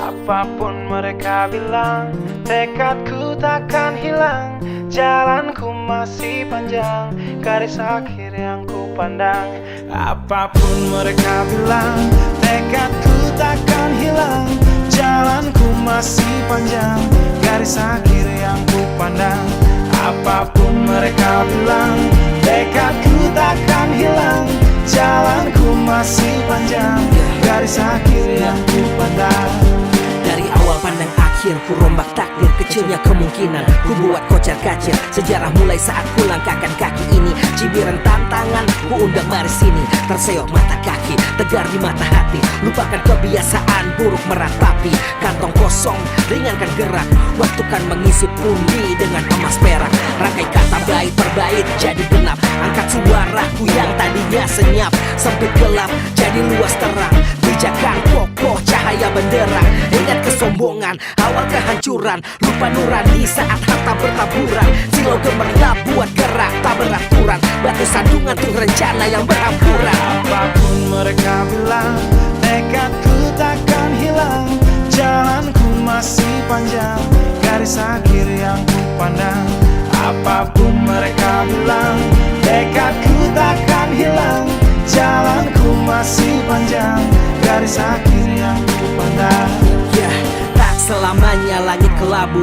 Apapun mereka bilang, tekadku takkan hilang. Jalanku masih panjang, garis akhir yang ku pandang. Apapun mereka bilang, tekadku takkan hilang. Jalanku masih panjang, garis akhir yang ku pandang. Apapun mereka bilang, tekadku takkan hilang. Jalanku masih panjang, garis akhir yang ku pandang. Dari awal pandang akhir, ku rombak takdir. Kecilnya kemungkinan, ku buat kocar kacir. Sejarah mulai saat ku langkahkan kaki ini. Cibiran tantangan, ku undang mari sini. Terseok mata kaki, tegar di mata hati. Lupakan kebiasaan buruk meratapi. Kantong kosong, ringankan gerak. Waktu kan mengisi pundi dengan emas perak. Rangkai kata bait per bait jadi genap. Angkat suaraku yang tadinya senyap. Sempit gelap, jadi luas terang. Bijakan kokoh, cahaya benderang. Ingat kesombongan, awal kehancuran. Lupa nurani saat harta bertaburan. Silau gemerlap buat gerak tak beraturan. Batu sandungan tuh rencana yang berhampuran. Apapun mereka bilang, tekadku takkan hilang. Jalanku masih panjang, garis akhir yang ku pandang. Apapun mereka bilang, tekadku takkan hilang. Jalanku masih panjang, garis akhir yang ku pandang. Ya, tak selamanya langit kelabu,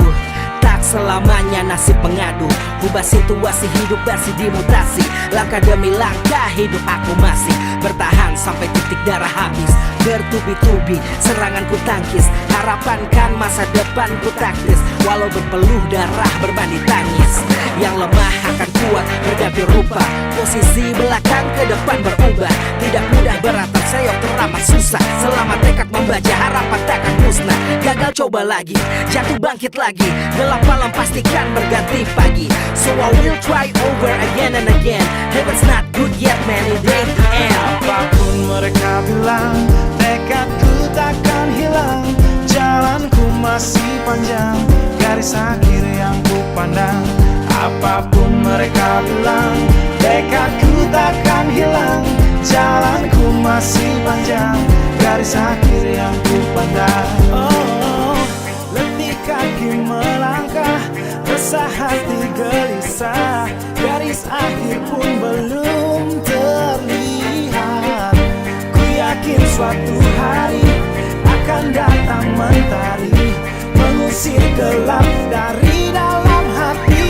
tak selamanya nasib mengadu. Ubah situasi hidup masih dimutasi. Langkah demi langkah hidup aku masih bertahan sampai titik darah habis. Bertubi-tubi serangan ku tangkis. Harapan kan masa depan ku taktis. Walau berpeluh darah berbanding tangis. Yang lemah akan kuat berganti rupa. Posisi belakang ke depan berubah. Tidak mudah beratap seyok teramat susah. Selama tekad membaca harapan takkan musnah. Gagal coba lagi, jatuh bangkit lagi. Gelap malam pastikan berganti pagi. So I will try over again and again. Heaven's not good yet man, it ain't the end. Apapun mereka bilang, tekadku takkan hilang. Jalanku masih panjang, garis akhir yang ku pandang. Apapun mereka bilang, tekadku takkan hilang. Jalanku masih panjang, garis akhir yang ku pandang. Oh, letih kaki melangkah, resah hati gelisah. Garis akhir pun belum terlihat. Ku yakin suatu hari akan datang mentari, mengusir gelap dari dalam hati.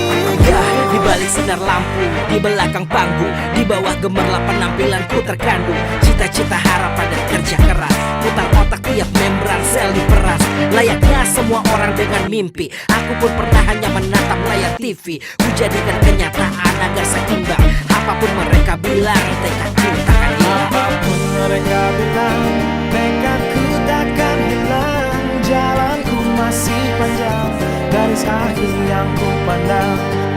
Di balik sinar lampu, di belakang panggung, di bawah gemerlap penampilanku terkandung. Cita-cita, harapan dan kerja keras. Putar otak tiap membran sel diperas. Layaknya semua orang dengan mimpi, aku pun pernah hanya menatap layar TV. Ku jadikan kenyataan agar seimbang. Apapun mereka bilang, tekadku takkan hilang. Apapun mereka bilang, tekadku takkan hilang. Jalanku masih panjang, garis akhir yang ku pandang.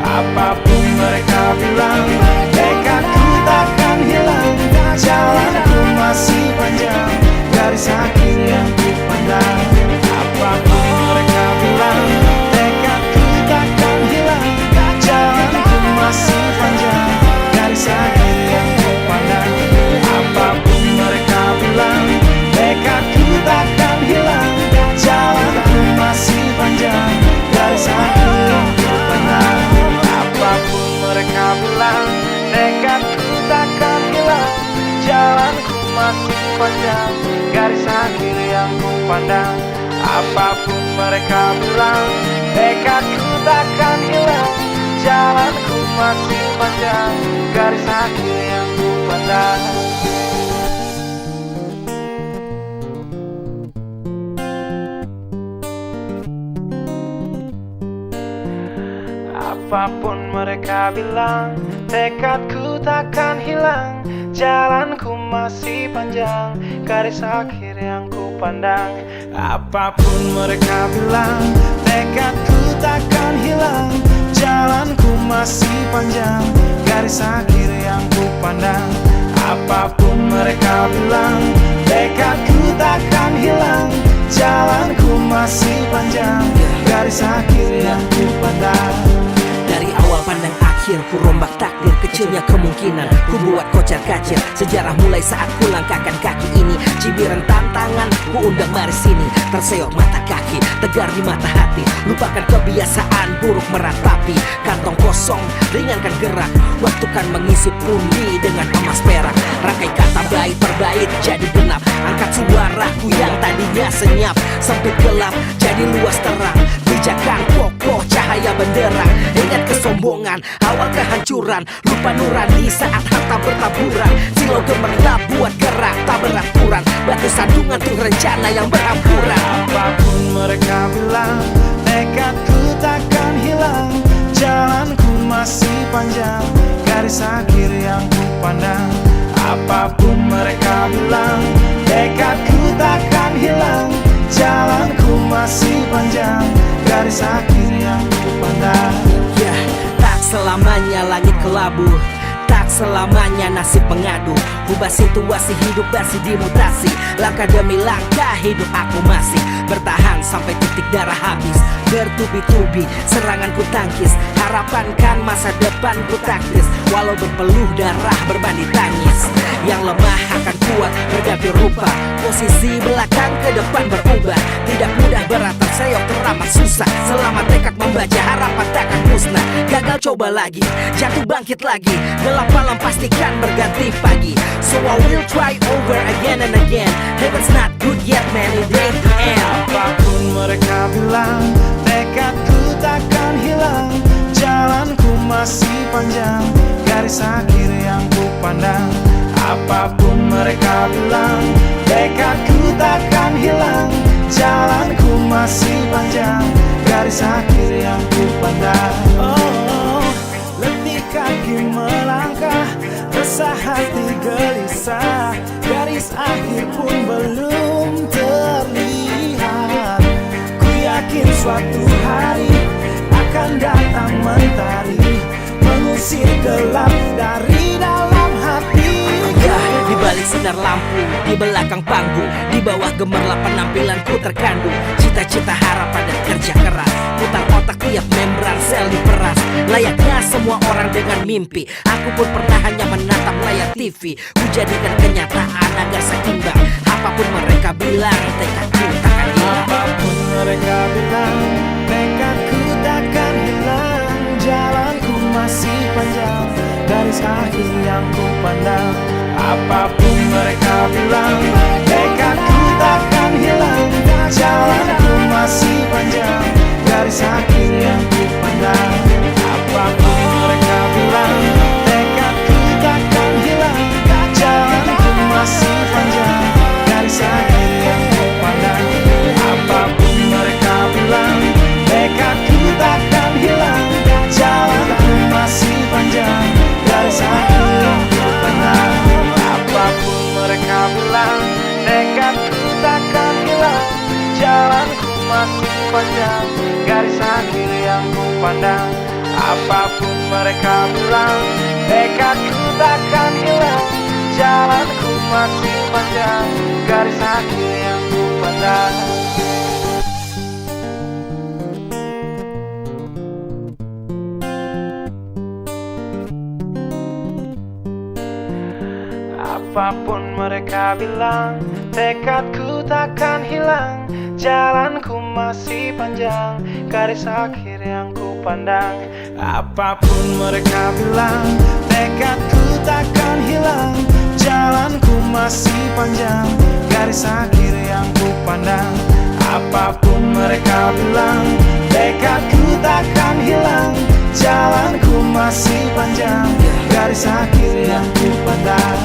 Apapun mereka bilang, tekadku takkan hilang. Jalanku masih panjang, garis akhir yang ku pandang. Apapun mereka bilang, tekadku takkan hilang. Jalanku masih panjang, garis akhir yang ku pandang. Apapun mereka bilang, tekadku takkan hilang. Jalanku masih panjang, garis akhir yang ku pandang. Apapun mereka bilang, tekadku takkan hilang. Jalanku masih panjang, garis akhir yang ku pandang. Apapun mereka bilang, tekadku takkan hilang. Jalanku masih panjang, garis akhir yang ku pandang. Apapun mereka bilang, tekadku takkan hilang. Jalanku masih panjang, garis akhir yang ku pandang. Apapun mereka bilang, tekadku takkan hilang. Jalanku masih panjang, garis akhir yang ku pandang. Apapun mereka bilang, tekadku takkan hilang. Jalanku masih panjang, garis akhir yang ku pandang. Dari awal pandang akhir, ku rombak takdir. Kecilnya kemungkinan, ku buat kocar kacir. Sejarah mulai saat ku langkahkan kaki ini. cibiran tantangan ku undang mari sini. Terseok mata kaki, tegar di mata hati, lupakan kebiasaan buruk meratapi. Kantong kosong, ringankan gerak, waktu kan mengisi pundi dengan emas perak. Rangkai kata bait per bait jadi genap, angkat suaraku yang tadinya senyap. Sempit gelap jadi luas terang, pijakan kokoh cahaya benderang. Ingat kesombongan, awal kehancuran, lupa nurani saat harta bertaburan. Silau gemerlap buat gerak tak beraturan, batu sandungan tuh rencana yang berampuran. Apapun mereka bilang, tekadku takkan hilang. Jalanku masih panjang, garis akhir yang ku pandang. Apapun mereka bilang, tekadku takkan hilang. Jalanku masih panjang, garis akhir yang ku pandang. Ya, tak selamanya langit kelabu, tak selamanya nasib mengadu. Ubah situasi hidup masih dimutasi, langkah demi langkah hidup aku masih bertahan sampai titik darah habis. Bertubi-tubi serangan ku tangkis, harapan kan masa depan ku taktis. Walau berpeluh darah berbanding tangis, yang lemah akan kuat berganti rupa. Posisi belakang ke depan berubah, tidak mudah berat terseok teramat susah. Selama tekad membaca harapan takkan musnah. Gagal coba lagi, jatuh bangkit lagi, gelap malam pastikan berganti pagi. So I will try over again and again. Heaven's not good yet man, it ain't the end. Apapun mereka bilang, tekadku takkan hilang. Jalanku masih panjang, garis akhir yang ku pandang. Apapun mereka bilang, tekadku takkan hilang. Jalanku masih panjang, garis akhir yang ku pandang. Oh, letih kaki melangkah, resah hati gelisah, garis akhir pun belum terlihat. Ku yakin suatu hari akan datang mentari, mengusir gelap dari dalam hati. Di balik sinar lampu, di belakang panggung, di bawah gemerlap penampilanku terkandung cita-cita, harapan dan kerja keras. Putar otak tiap membran sel diperas, layaknya semua orang dengan mimpi. Aku pun pernah hanya menatap layar TV, ku jadikan kenyataan agar seimbang. Apapun mereka bilang, tekadku takkan hilang. Apapun mereka bilang, tekadku takkan hilang. Jalanku masih panjang, garis akhir yang ku pandang. Apapun mereka bilang, tekadku takkan hilang. Jalanku masih panjang, garis akhir yang ku pandang. Apapun mereka bilang, tekadku takkan hilang. Jalanku masih panjang, garis akhir yang ku pandang. Apapun mereka bilang, tekadku takkan hilang. Jalanku masih panjang, garis akhir yang ku pandang. Apapun mereka bilang, tekadku takkan hilang. Jalanku masih panjang, garis akhir yang ku pandang. Apapun mereka bilang, tekadku takkan hilang. Jalanku masih panjang, garis akhir yang ku pandang. Apapun mereka bilang, tekadku takkan hilang. Jalanku masih panjang, garis akhir yang ku pandang. Apapun mereka bilang, tekadku takkan hilang. Jalanku masih panjang, garis akhir yang ku pandang. Apapun mereka bilang, tekadku takkan hilang. Jalanku masih panjang, garis akhir yang ku pandang.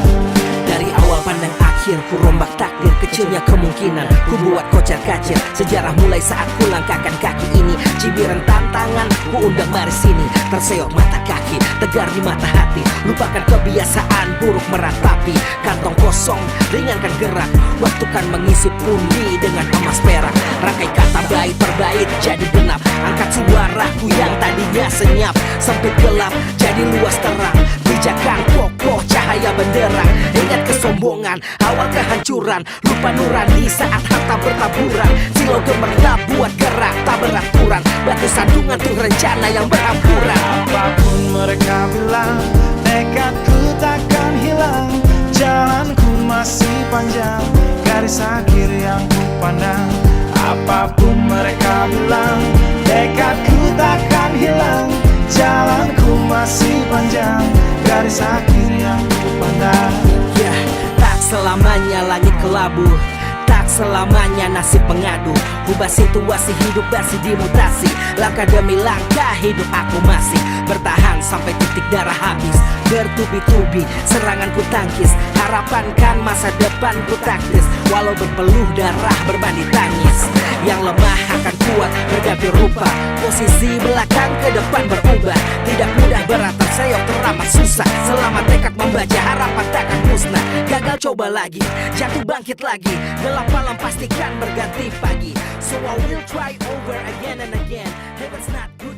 Dari awal pandang akhir, ku rombak takdir. Kecilnya kemungkinan, ku buat kocar kacir. Sejarah mulai saat ku langkahkan kaki ini. Cibiran tantangan, ku undang mari sini. Terseok mata kaki, tegar di mata hati, lupakan kebiasaan buruk meratapi. Kantong kosong, ringankan gerak, waktu kan mengisi pundi dengan emas perak. Rangkai kata bait per bait jadi genap, angkat suaraku yang tadinya senyap. Sempit gelap jadi luas terang, pijakan kokoh cahaya benderang. Ingat kesombongan, awal kehancuran, lupa nurani saat harta bertaburan. Silau gemerlap buat gerak tak beraturan, batu sandungan tuh rencana yang berampuran. Apapun mereka bilang, tekadku takkan hilang. Jalanku masih panjang, garis akhir yang ku pandang. Apapun mereka bilang, tekadku takkan hilang. Jalanku masih panjang, garis akhir yang ku pandang. Ya, tak selamanya langit kelabu, tak selamanya nasib pengadu. Ubah situasi hidup versi dimutasi. Langkah demi langkah hidup aku masih bertahan sampai titik darah habis. Bertubi-tubi serangan ku tangkis, harapan kan masa depan ku taktis. Walau berpeluh darah berbanding tangis, yang lemah akan kuat berganti rupa. Posisi belakang ke depan berubah, tidak mudah beratap seyok teramat susah. Selama tekad membaca harapan takkan musnah. Gagal coba lagi, jatuh bangkit lagi. Gelap malam pastikan berganti pagi. So I will try over again and again. Heaven's not good